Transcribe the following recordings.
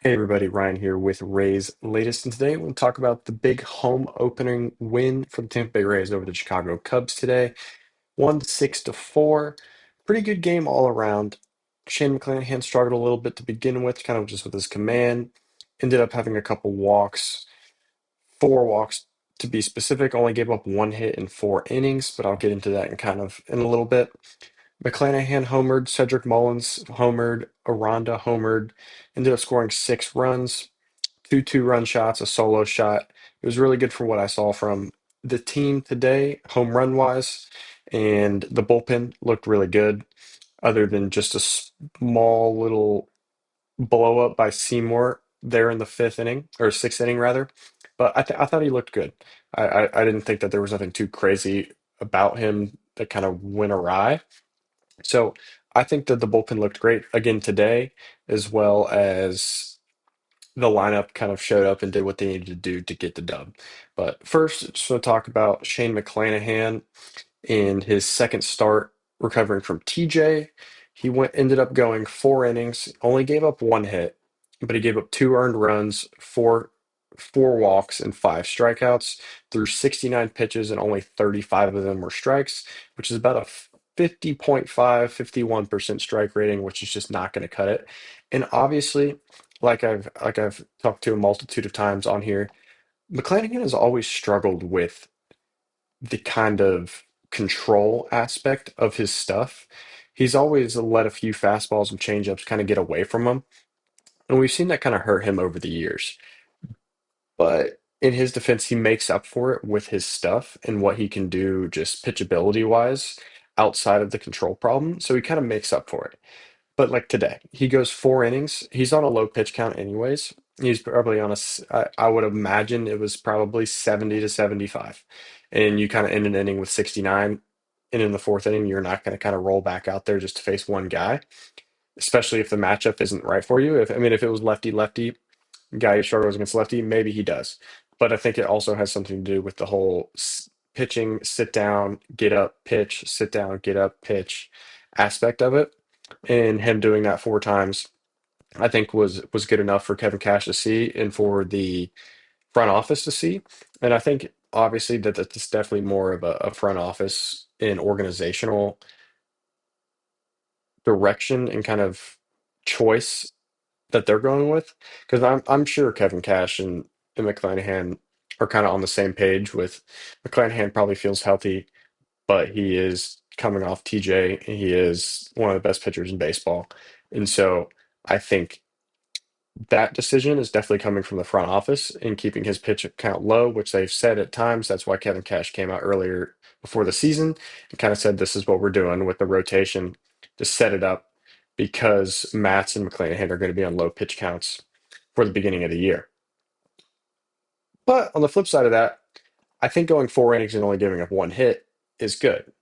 Hey everybody, Ryan here with Rays latest, and today we'll talk about the big home opening win for the Tampa Bay Rays over the Chicago Cubs today. Won 6-4. Pretty good game all around. Shane McClanahan struggled a little bit to begin with, kind of just with his command. Ended up having a couple walks, four walks to be specific. Only gave up one hit in 4 innings, but I'll get into that in a little bit. McClanahan homered, Cedric Mullins homered, Aranda homered, ended up scoring 6 runs. Two run shots, a solo shot. It was really good for what I saw from the team today, home run wise, and the bullpen looked really good, other than just a small little blow up by Seymour there in the fifth inning or sixth inning rather. But I thought he looked good. I didn't think that there was nothing too crazy about him that kind of went awry. So I think that the bullpen looked great again today, as well as the lineup kind of showed up and did what they needed to do to get the dub. But first, just want to talk about Shane McClanahan in his second start recovering from TJ. He ended up going 4 innings, only gave up one hit, but he gave up 2 earned runs, four walks, and 5 strikeouts through 69 pitches, and only 35 of them were strikes, which is about a 50.5, 51% strike rating, which is just not going to cut it. And obviously, like I've talked to a multitude of times on here, McClanahan has always struggled with the kind of control aspect of his stuff. He's always let a few fastballs and changeups kind of get away from him, and we've seen that kind of hurt him over the years. But in his defense, he makes up for it with his stuff and what he can do just pitchability wise outside of the control problem. So he kind of makes up for it. But like today, he goes 4 innings. He's on a low pitch count anyways. He's probably on I would imagine it was probably 70 to 75. And you kind of end an inning with 69. And in the fourth inning, you're not going to kind of roll back out there just to face one guy, especially if the matchup isn't right for you. If it was lefty lefty, guy who struggles against lefty, maybe he does. But I think it also has something to do with the whole pitching, sit down, get up, pitch, sit down, get up, pitch aspect of it. And him doing that 4 times, I think was good enough for Kevin Cash to see and for the front office to see. And I think obviously that's definitely more of a front office and organizational direction and kind of choice that they're going with, because I'm sure Kevin Cash and McClanahan are kind of on the same page with McClanahan probably feels healthy, but he is coming off TJ. He is one of the best pitchers in baseball. And so I think that decision is definitely coming from the front office and keeping his pitch count low, which they've said at times. That's why Kevin Cash came out earlier before the season and kind of said, this is what we're doing with the rotation to set it up because Matz and McClanahan are going to be on low pitch counts for the beginning of the year. But on the flip side of that, I think going 4 innings and only giving up one hit is good.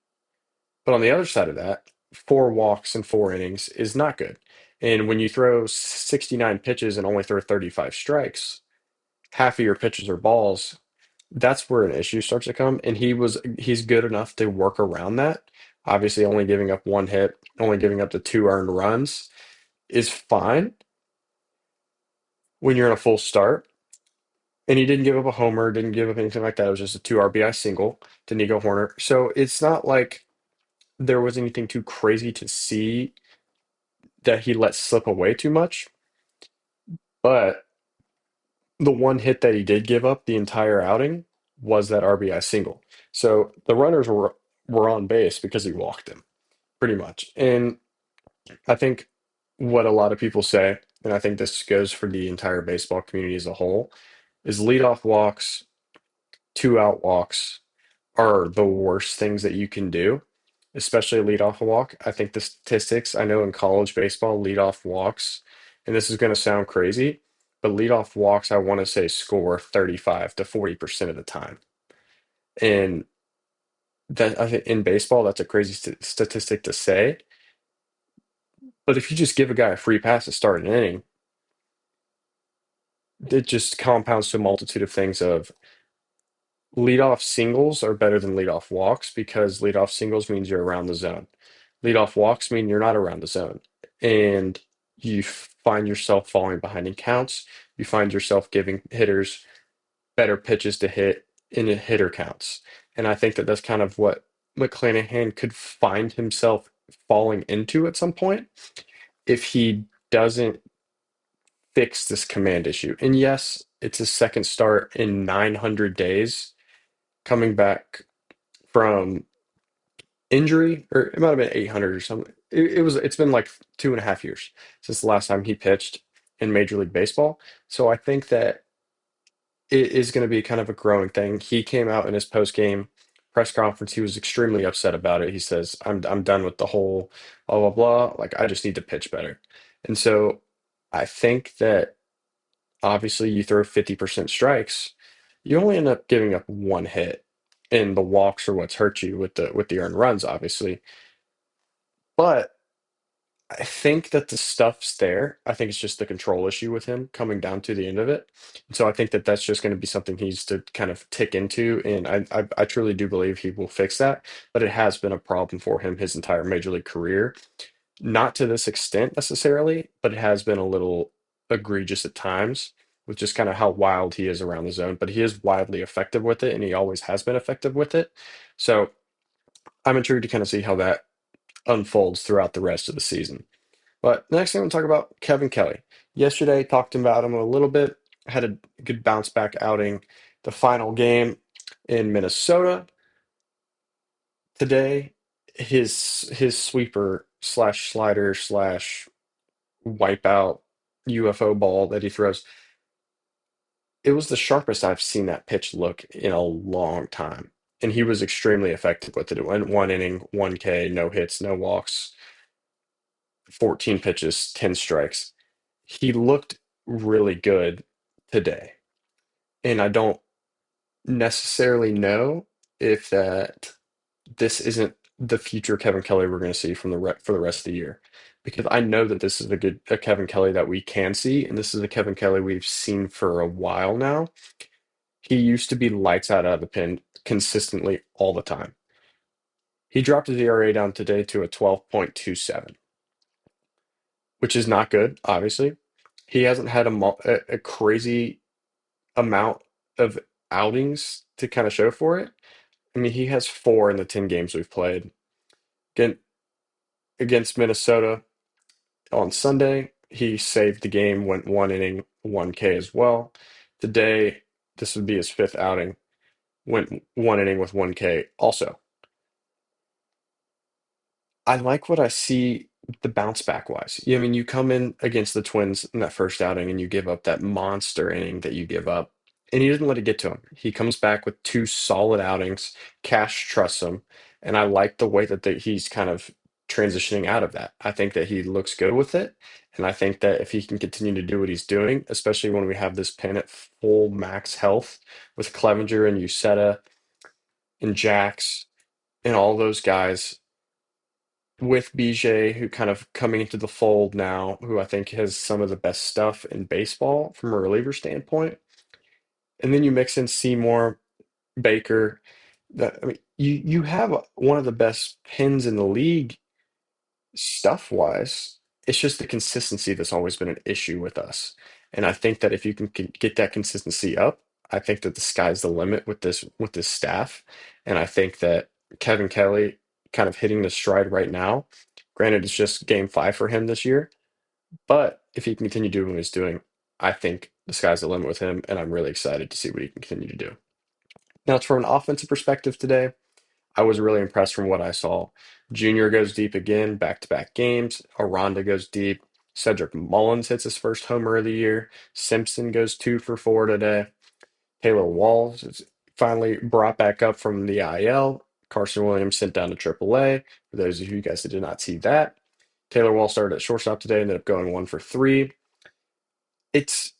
But on the other side of that, 4 walks in 4 innings is not good. And when you throw 69 pitches and only throw 35 strikes, half of your pitches are balls, that's where an issue starts to come. And he's good enough to work around that. Obviously, only giving up one hit, only giving up the 2 earned runs is fine when you're in a full start. And he didn't give up a homer, didn't give up anything like that. It was just a two RBI single to Nico Horner. So it's not like there was anything too crazy to see that he let slip away too much. But the one hit that he did give up the entire outing was that RBI single. So the runners were on base because he walked them pretty much. And I think what a lot of people say, and I think this goes for the entire baseball community as a whole, is leadoff walks, 2 out walks are the worst things that you can do, especially a leadoff walk. I think the statistics, I know in college baseball, leadoff walks, and this is going to sound crazy, but leadoff walks, I want to say score 35 to 40% of the time. And that I think in baseball, that's a crazy statistic to say. But if you just give a guy a free pass to start an inning, it just compounds to a multitude of things of leadoff singles are better than leadoff walks because leadoff singles means you're around the zone. Leadoff walks mean you're not around the zone. And you find yourself falling behind in counts. You find yourself giving hitters better pitches to hit in the hitter counts. And I think that that's kind of what McClanahan could find himself falling into at some point if he doesn't fix this command issue. And yes, it's his second start in 900 days coming back from injury, or it might have been 800 or something. It's been like 2.5 years since the last time he pitched in Major League Baseball. So I think that it is going to be kind of a growing thing. He came out in his post game press conference. He was extremely upset about it. He says, I'm done with the whole blah blah blah. Like I just need to pitch better." And so I think that obviously you throw 50% strikes, you only end up giving up one hit. And the walks are what's hurt you with the earned runs, obviously. But I think that the stuff's there. I think it's just the control issue with him coming down to the end of it. And so I think that that's just going to be something he needs to kind of tick into. And I truly do believe he will fix that. But it has been a problem for him his entire major league career. Not to this extent necessarily, but it has been a little egregious at times with just kind of how wild he is around the zone. But he is wildly effective with it, and he always has been effective with it. So I'm intrigued to kind of see how that unfolds throughout the rest of the season. But the next thing I want to talk about, Kevin Kelly. Yesterday, talked about him a little bit. Had a good bounce back outing. The final game in Minnesota today, his sweeper slash slider slash wipeout UFO ball that he throws. It was the sharpest I've seen that pitch look in a long time. And he was extremely effective with it. It went one inning, 1K, no hits, no walks, 14 pitches, 10 strikes. He looked really good today. And I don't necessarily know if that this isn't the future Kevin Kelly we're going to see from for the rest of the year. Because I know that this is a Kevin Kelly that we can see, and this is a Kevin Kelly we've seen for a while now. He used to be lights out of the pen consistently all the time. He dropped his ERA down today to a 12.27, which is not good, obviously. He hasn't had a crazy amount of outings to kind of show for it. I mean, he has four in the 10 games we've played. Again, against Minnesota on Sunday, he saved the game, went one inning, 1K as well. Today, this would be his fifth outing, went one inning with 1K also. I like what I see the bounce back wise. Yeah, I mean, you come in against the Twins in that first outing and you give up that monster inning that you give up, and he doesn't let it get to him. He comes back with two solid outings. Cash trusts him, and I like the way that he's kind of transitioning out of that. I think that he looks good with it, and I think that if he can continue to do what he's doing, especially when we have this pin at full max health with Clevenger and Uceta and Jax and all those guys with BJ, who kind of coming into the fold now, who I think has some of the best stuff in baseball from a reliever standpoint. And then you mix in Seymour, Baker. I mean, you have one of the best pins in the league stuff wise. It's just the consistency that's always been an issue with us. And I think that if you can get that consistency up, I think that the sky's the limit with this staff. And I think that Kevin Kelly kind of hitting the stride right now. Granted, it's just game five for him this year, but if he can continue doing what he's doing, I think the sky's the limit with him, and I'm really excited to see what he can continue to do. Now, it's from an offensive perspective today. I was really impressed from what I saw. Junior goes deep again, back-to-back games. Aranda goes deep. Cedric Mullins hits his first homer of the year. Simpson goes 2 for 4 today. Taylor Walls is finally brought back up from the IL. Carson Williams sent down to AAA. For those of you guys that did not see that, Taylor Walls started at shortstop today, ended up going 1 for 3. It's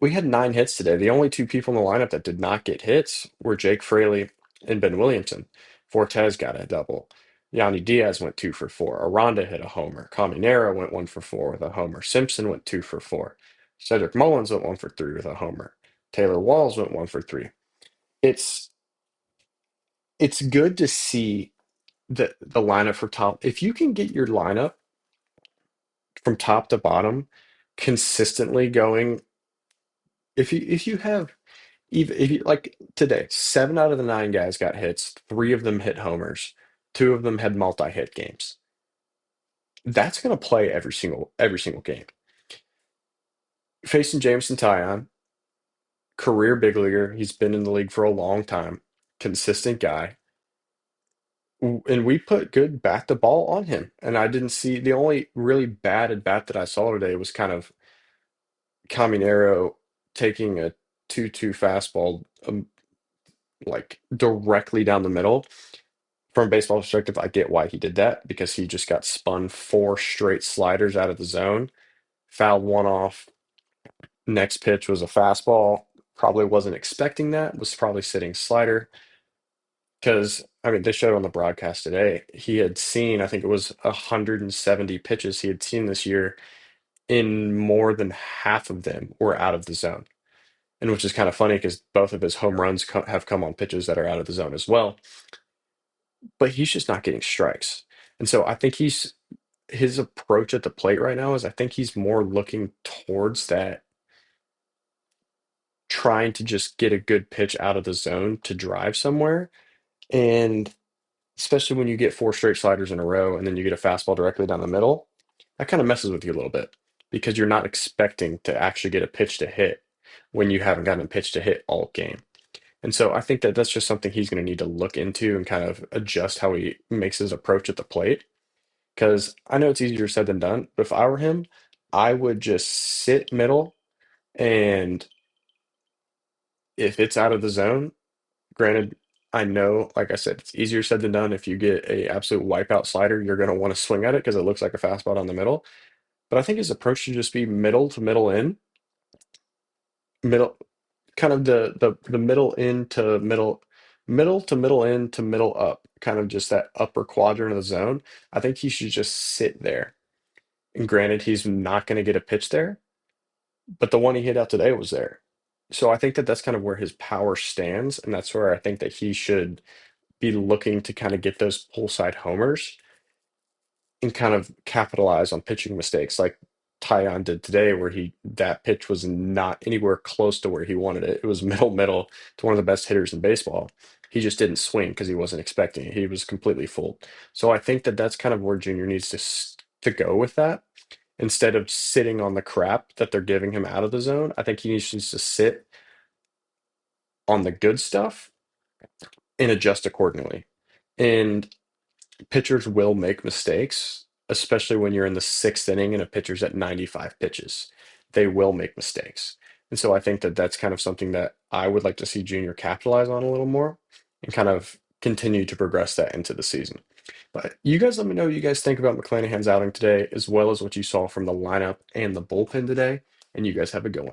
We had 9 hits today. The only two people in the lineup that did not get hits were Jake Fraley and Ben Williamson. Fortes got a double. Yanni Diaz went 2 for 4. Aranda hit a homer. Caminero went 1 for 4 with a homer. Simpson went 2 for 4. Cedric Mullins went 1 for 3 with a homer. Taylor Walls went 1 for 3. It's it's good to see the lineup for top. If you can get your lineup from top to bottom, consistently going. If you have even if you like today, 7 out of the 9 guys got hits, 3 of them hit homers, 2 of them had multi-hit games. That's going to play every single game. Facing Jameson Taillon, career big leaguer. He's been in the league for a long time, consistent guy. And we put good bat to ball on him. And I didn't see the only really bad at bat that I saw today was kind of Caminero taking a 2-2 fastball like directly down the middle. From a baseball perspective, I get why he did that because he just got spun 4 straight sliders out of the zone, fouled one off. Next pitch was a fastball. Probably wasn't expecting that, was probably sitting slider. Because, I mean, they showed on the broadcast today, he had seen, I think it was 170 pitches he had seen this year, in more than half of them were out of the zone. And which is kind of funny because both of his home runs have come on pitches that are out of the zone as well. But he's just not getting strikes. And so I think his approach at the plate right now is I think he's more looking towards that, trying to just get a good pitch out of the zone to drive somewhere. And especially when you get 4 straight sliders in a row and then you get a fastball directly down the middle, that kind of messes with you a little bit because you're not expecting to actually get a pitch to hit when you haven't gotten a pitch to hit all game. And so I think that that's just something he's going to need to look into and kind of adjust how he makes his approach at the plate. Because I know it's easier said than done, but if I were him, I would just sit middle, and if it's out of the zone, granted, I know, like I said, it's easier said than done. If you get a absolute wipeout slider, you're going to want to swing at it because it looks like a fastball down the middle. But I think his approach should just be middle to middle in, middle, kind of the middle in to middle, middle to middle in to middle up, kind of just that upper quadrant of the zone. I think he should just sit there. And granted, he's not going to get a pitch there, but the one he hit out today was there. So I think that that's kind of where his power stands, and that's where I think that he should be looking to kind of get those pull side homers and kind of capitalize on pitching mistakes like Tyon did today, where that pitch was not anywhere close to where he wanted it. It was middle to one of the best hitters in baseball. He just didn't swing because he wasn't expecting it. He was completely fooled. So I think that that's kind of where Junior needs to go with that. Instead of sitting on the crap that they're giving him out of the zone, I think he needs to sit on the good stuff and adjust accordingly. And pitchers will make mistakes, especially when you're in the 6th inning and a pitcher's at 95 pitches. They will make mistakes. And so I think that that's kind of something that I would like to see Junior capitalize on a little more and kind of continue to progress that into the season. But you guys let me know what you guys think about McClanahan's outing today, as well as what you saw from the lineup and the bullpen today. And you guys have a good one.